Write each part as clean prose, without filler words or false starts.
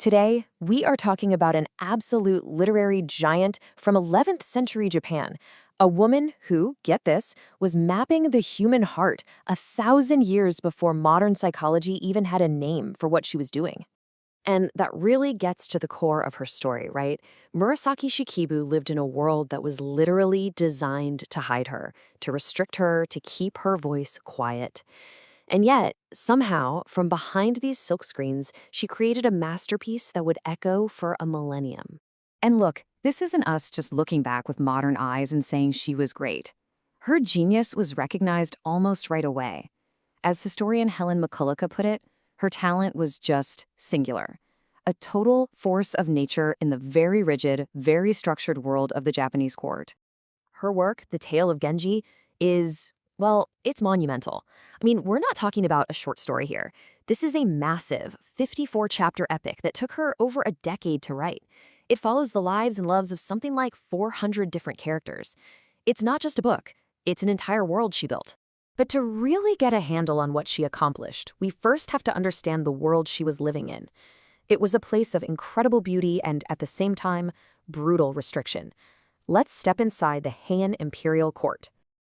Today, we are talking about an absolute literary giant from 11th century Japan, a woman who, get this, was mapping the human heart 1,000 years before modern psychology even had a name for what she was doing. And that really gets to the core of her story, right? Murasaki Shikibu lived in a world that was literally designed to hide her, to restrict her, to keep her voice quiet. And yet, somehow, from behind these silkscreens, she created a masterpiece that would echo for a millennium. And look, this isn't us just looking back with modern eyes and saying she was great. Her genius was recognized almost right away. As historian Helen McCulloch put it, her talent was just singular. A total force of nature in the very rigid, very structured world of the Japanese court. Her work, The Tale of Genji, is, well, it's monumental. I mean, we're not talking about a short story here. This is a massive 54-chapter epic that took her over a decade to write. It follows the lives and loves of something like 400 different characters. It's not just a book, it's an entire world she built. But to really get a handle on what she accomplished, we first have to understand the world she was living in. It was a place of incredible beauty and, at the same time, brutal restriction. Let's step inside the Heian imperial court.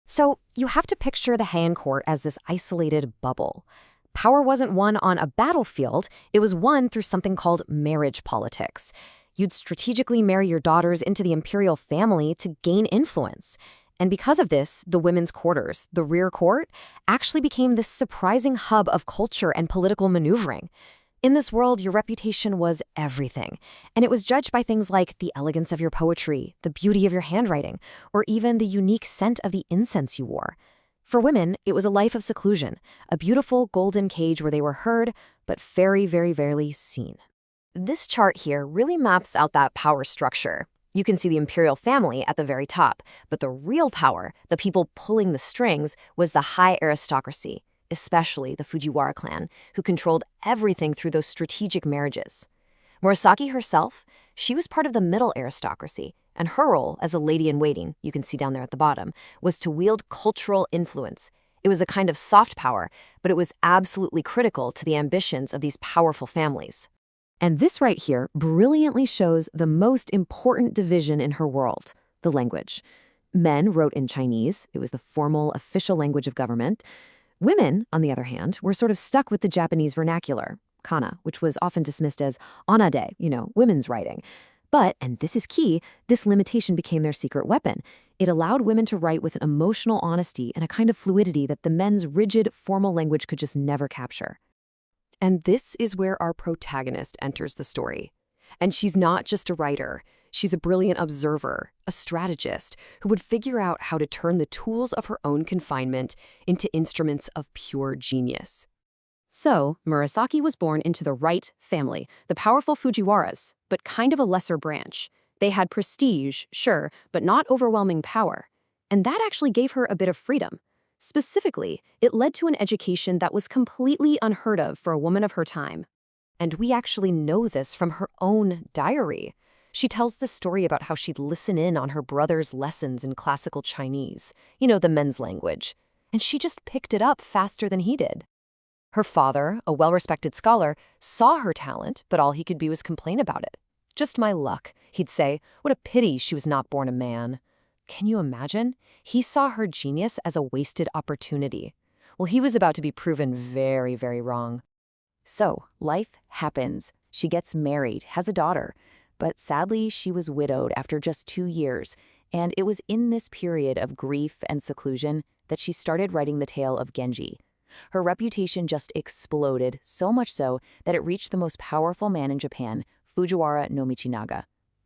So, you have to picture the Heian court as this isolated bubble. Power wasn't won on a battlefield, it was won through something called marriage politics. You'd strategically marry your daughters into the imperial family to gain influence. And because of this, the women's quarters, the rear court, actually became this surprising hub of culture and political maneuvering. In this world, your reputation was everything, and it was judged by things like the elegance of your poetry, the beauty of your handwriting, or even the unique scent of the incense you wore. For women, it was a life of seclusion, a beautiful golden cage where they were heard, but very, very rarely seen. This chart here really maps out that power structure. You can see the imperial family at the very top, but the real power, the people pulling the strings, was the high aristocracy, especially the Fujiwara clan, who controlled everything through those strategic marriages. Murasaki herself, she was part of the middle aristocracy, and her role as a lady-in-waiting, you can see down there at the bottom, was to wield cultural influence. It was a kind of soft power, but it was absolutely critical to the ambitions of these powerful families. And this right here brilliantly shows the most important division in her world, the language. Men wrote in Chinese, it was the formal official language of government. Women, on the other hand, were sort of stuck with the Japanese vernacular, kana, which was often dismissed as onade, women's writing. But, and this is key, this limitation became their secret weapon. It allowed women to write with an emotional honesty and a kind of fluidity that the men's rigid, formal language could just never capture. And this is where our protagonist enters the story. And she's not just a writer. She's a brilliant observer, a strategist, who would figure out how to turn the tools of her own confinement into instruments of pure genius. So, Murasaki was born into the right family, the powerful Fujiwaras, but kind of a lesser branch. They had prestige, sure, but not overwhelming power. And that actually gave her a bit of freedom. Specifically, it led to an education that was completely unheard of for a woman of her time. And we actually know this from her own diary. She tells this story about how she'd listen in on her brother's lessons in classical Chinese, the men's language, and she just picked it up faster than he did. Her father, a well-respected scholar, saw her talent, but all he could do was complain about it. "Just my luck," he'd say. "What a pity she was not born a man." Can you imagine? He saw her genius as a wasted opportunity. Well, he was about to be proven very, very wrong. So, life happens. She gets married, has a daughter. But sadly, she was widowed after just 2 years, and it was in this period of grief and seclusion that she started writing the tale of Genji. Her reputation just exploded, so much so that it reached the most powerful man in Japan, Fujiwara no Michinaga.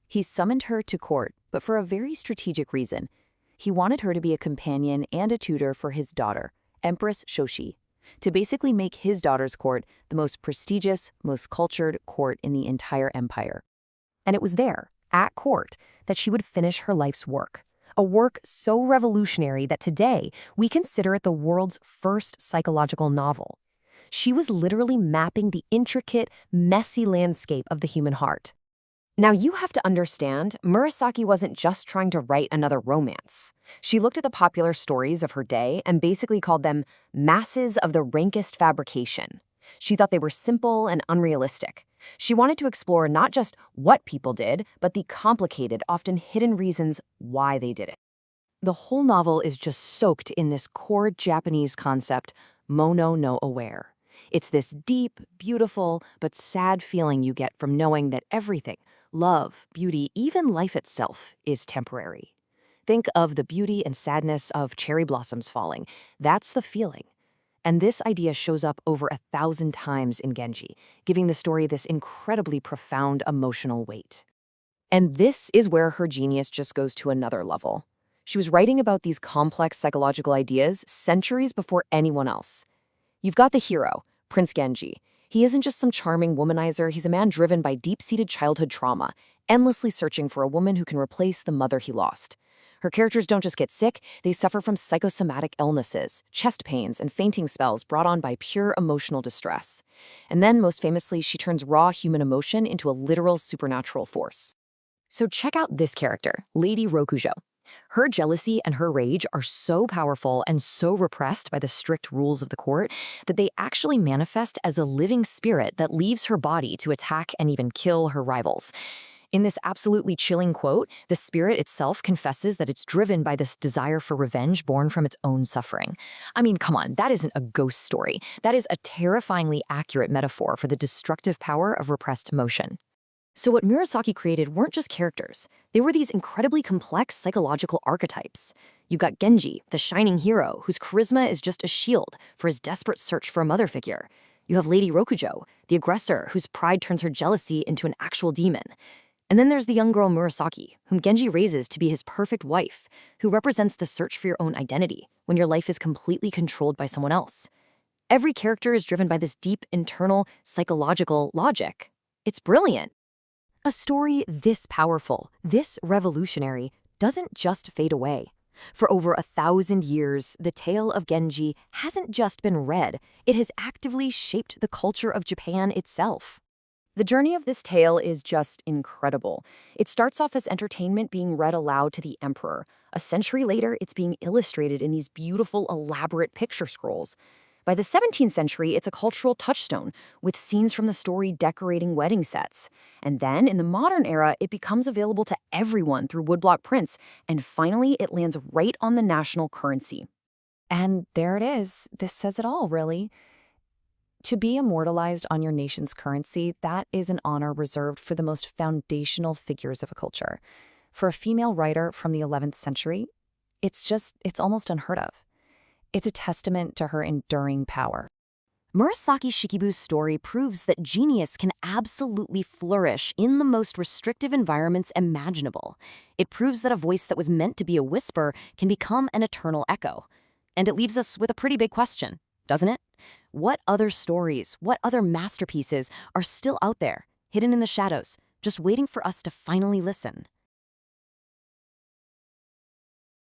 He summoned her to court, but for a very strategic reason. He wanted her to be a companion and a tutor for his daughter, Empress Shoshi, to basically make his daughter's court the most prestigious, most cultured court in the entire empire. And it was there, at court, that she would finish her life's work. A work so revolutionary that today we consider it the world's first psychological novel. She was literally mapping the intricate, messy landscape of the human heart. Now you have to understand, Murasaki wasn't just trying to write another romance. She looked at the popular stories of her day and basically called them masses of the rankest fabrication. She thought they were simple and unrealistic. She wanted to explore not just what people did, but the complicated, often hidden reasons why they did it. The whole novel is just soaked in this core Japanese concept, mono no aware. It's this deep, beautiful, but sad feeling you get from knowing that everything, love, beauty, even life itself, is temporary. Think of the beauty and sadness of cherry blossoms falling. That's the feeling. And this idea shows up over 1,000 times in Genji, giving the story this incredibly profound emotional weight. And this is where her genius just goes to another level. She was writing about these complex psychological ideas centuries before anyone else. You've got the hero, Prince Genji. He isn't just some charming womanizer, he's a man driven by deep-seated childhood trauma, endlessly searching for a woman who can replace the mother he lost. Her characters don't just get sick, they suffer from psychosomatic illnesses, chest pains, and fainting spells brought on by pure emotional distress. And then, most famously, she turns raw human emotion into a literal supernatural force. So check out this character, Lady Rokujo. Her jealousy and her rage are so powerful and so repressed by the strict rules of the court that they actually manifest as a living spirit that leaves her body to attack and even kill her rivals. In this absolutely chilling quote, the spirit itself confesses that it's driven by this desire for revenge born from its own suffering. I mean, come on, that isn't a ghost story. That is a terrifyingly accurate metaphor for the destructive power of repressed emotion. So what Murasaki created weren't just characters. They were these incredibly complex psychological archetypes. You've got Genji, the shining hero, whose charisma is just a shield for his desperate search for a mother figure. You have Lady Rokujo, the aggressor whose pride turns her jealousy into an actual demon. And then there's the young girl Murasaki, whom Genji raises to be his perfect wife, who represents the search for your own identity when your life is completely controlled by someone else. Every character is driven by this deep internal psychological logic. It's brilliant. A story this powerful, this revolutionary, doesn't just fade away. For over 1,000 years, the tale of Genji hasn't just been read, it has actively shaped the culture of Japan itself. The journey of this tale is just incredible. It starts off as entertainment being read aloud to the emperor. A century later, it's being illustrated in these beautiful, elaborate picture scrolls. By the 17th century, it's a cultural touchstone, with scenes from the story decorating wedding sets. And then, in the modern era, it becomes available to everyone through woodblock prints, and finally, it lands right on the national currency. And there it is. This says it all, really. To be immortalized on your nation's currency, that is an honor reserved for the most foundational figures of a culture. For a female writer from the 11th century, it's almost unheard of. It's a testament to her enduring power. Murasaki Shikibu's story proves that genius can absolutely flourish in the most restrictive environments imaginable. It proves that a voice that was meant to be a whisper can become an eternal echo. And it leaves us with a pretty big question, doesn't it? What other stories, what other masterpieces are still out there, hidden in the shadows, just waiting for us to finally listen?